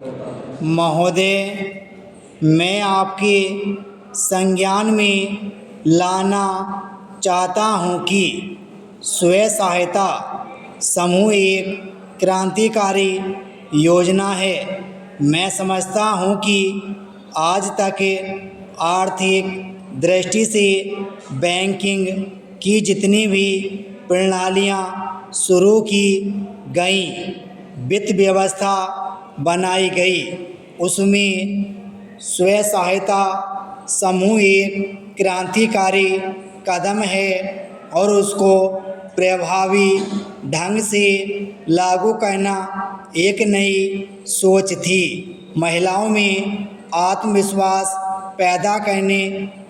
महोदय, मैं आपके संज्ञान में लाना चाहता हूँ कि स्वयं सहायता समूह एक क्रांतिकारी योजना है। मैं समझता हूँ कि आज तक आर्थिक दृष्टि से बैंकिंग की जितनी भी प्रणालियाँ शुरू की गईं, वित्त व्यवस्था बनाई गई, उसमें स्वयं सहायता समूह एक क्रांतिकारी कदम है और उसको प्रभावी ढंग से लागू करना एक नई सोच थी। महिलाओं में आत्मविश्वास पैदा करने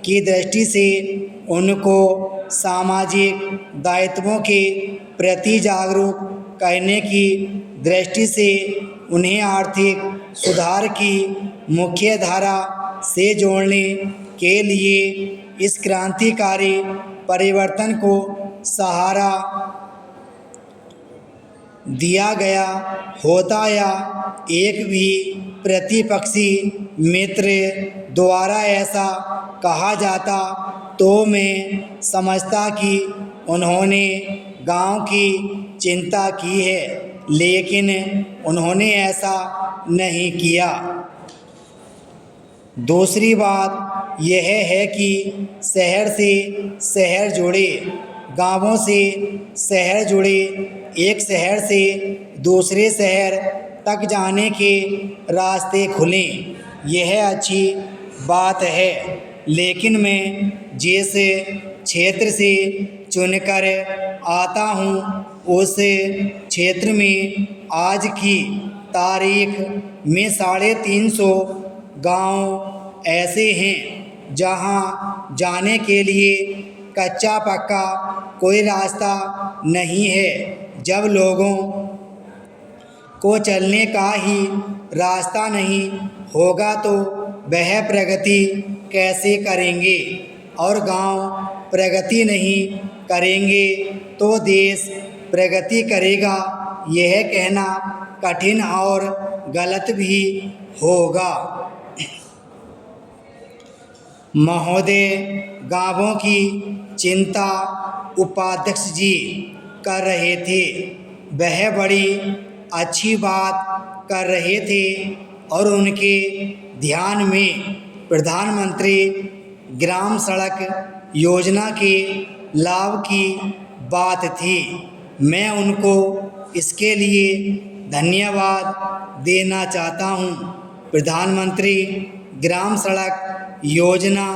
की दृष्टि से उनको सामाजिक दायित्वों के प्रति जागरूक करने की दृष्टि से उन्हें आर्थिक सुधार की मुख्य धारा से जोड़ने के लिए इस क्रांतिकारी परिवर्तन को सहारा दिया गया होता या एक भी प्रतिपक्षी मित्र द्वारा ऐसा कहा जाता तो मैं समझता कि उन्होंने गांव की चिंता की है, लेकिन उन्होंने ऐसा नहीं किया। दूसरी बात यह है कि शहर से शहर जुड़े, गांवों से शहर जुड़े, एक शहर से दूसरे शहर तक जाने के रास्ते खुलें। यह अच्छी बात है, लेकिन मैं जिस क्षेत्र से चुनकर आता हूँ उस क्षेत्र में आज की तारीख में 350 गांव ऐसे हैं जहां जाने के लिए कच्चा पक्का कोई रास्ता नहीं है। जब लोगों को चलने का ही रास्ता नहीं होगा तो वह प्रगति कैसे करेंगे, और गांव प्रगति नहीं करेंगे तो देश प्रगति करेगा, यह कहना कठिन और गलत भी होगा। महोदय, गांवों की चिंता उपाध्यक्ष जी कर रहे थे, वह बड़ी अच्छी बात कर रहे थे और उनके ध्यान में प्रधानमंत्री ग्राम सड़क योजना के लाभ की बात थी। मैं उनको इसके लिए धन्यवाद देना चाहता हूँ। प्रधानमंत्री ग्राम सड़क योजना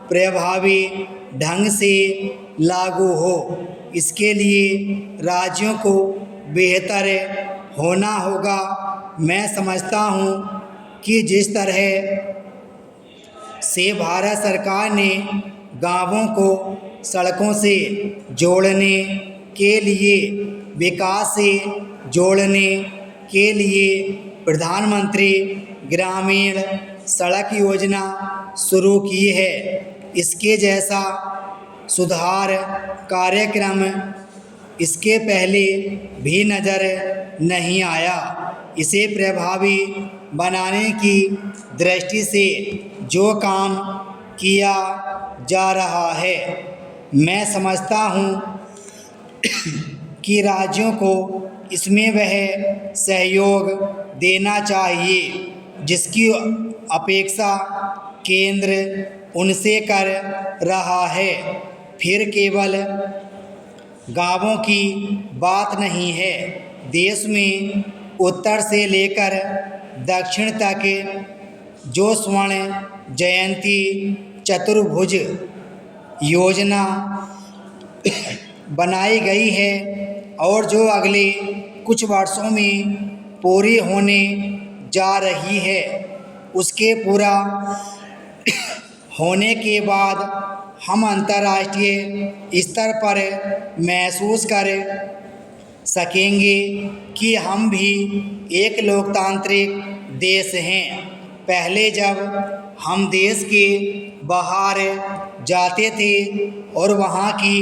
प्रभावी ढंग से लागू हो, इसके लिए राज्यों को बेहतर होना होगा। मैं समझता हूँ कि जिस तरह से भारत सरकार ने गांवों को सड़कों से जोड़ने के लिए, विकास से जोड़ने के लिए प्रधानमंत्री ग्रामीण सड़क योजना शुरू की है, इसके जैसा सुधार कार्यक्रम इसके पहले भी नज़र नहीं आया। इसे प्रभावी बनाने की दृष्टि से जो काम किया जा रहा है, मैं समझता हूँ कि राज्यों को इसमें वह सहयोग देना चाहिए जिसकी अपेक्षा केंद्र उनसे कर रहा है। फिर केवल गांवों की बात नहीं है, देश में उत्तर से लेकर दक्षिण तक जो स्वर्ण जयंती चतुर्भुज योजना बनाई गई है और जो अगले कुछ वर्षों में पूरी होने जा रही है, उसके पूरा होने के बाद हम अंतर्राष्ट्रीय स्तर पर महसूस कर सकेंगे कि हम भी एक लोकतांत्रिक देश हैं। पहले जब हम देश के बाहर जाते थे और वहाँ की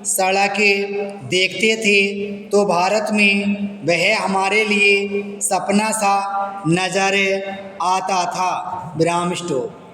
सड़कें देखते थे तो भारत में वह हमारे लिए सपना सा नज़र आता था। विराम स्टॉप।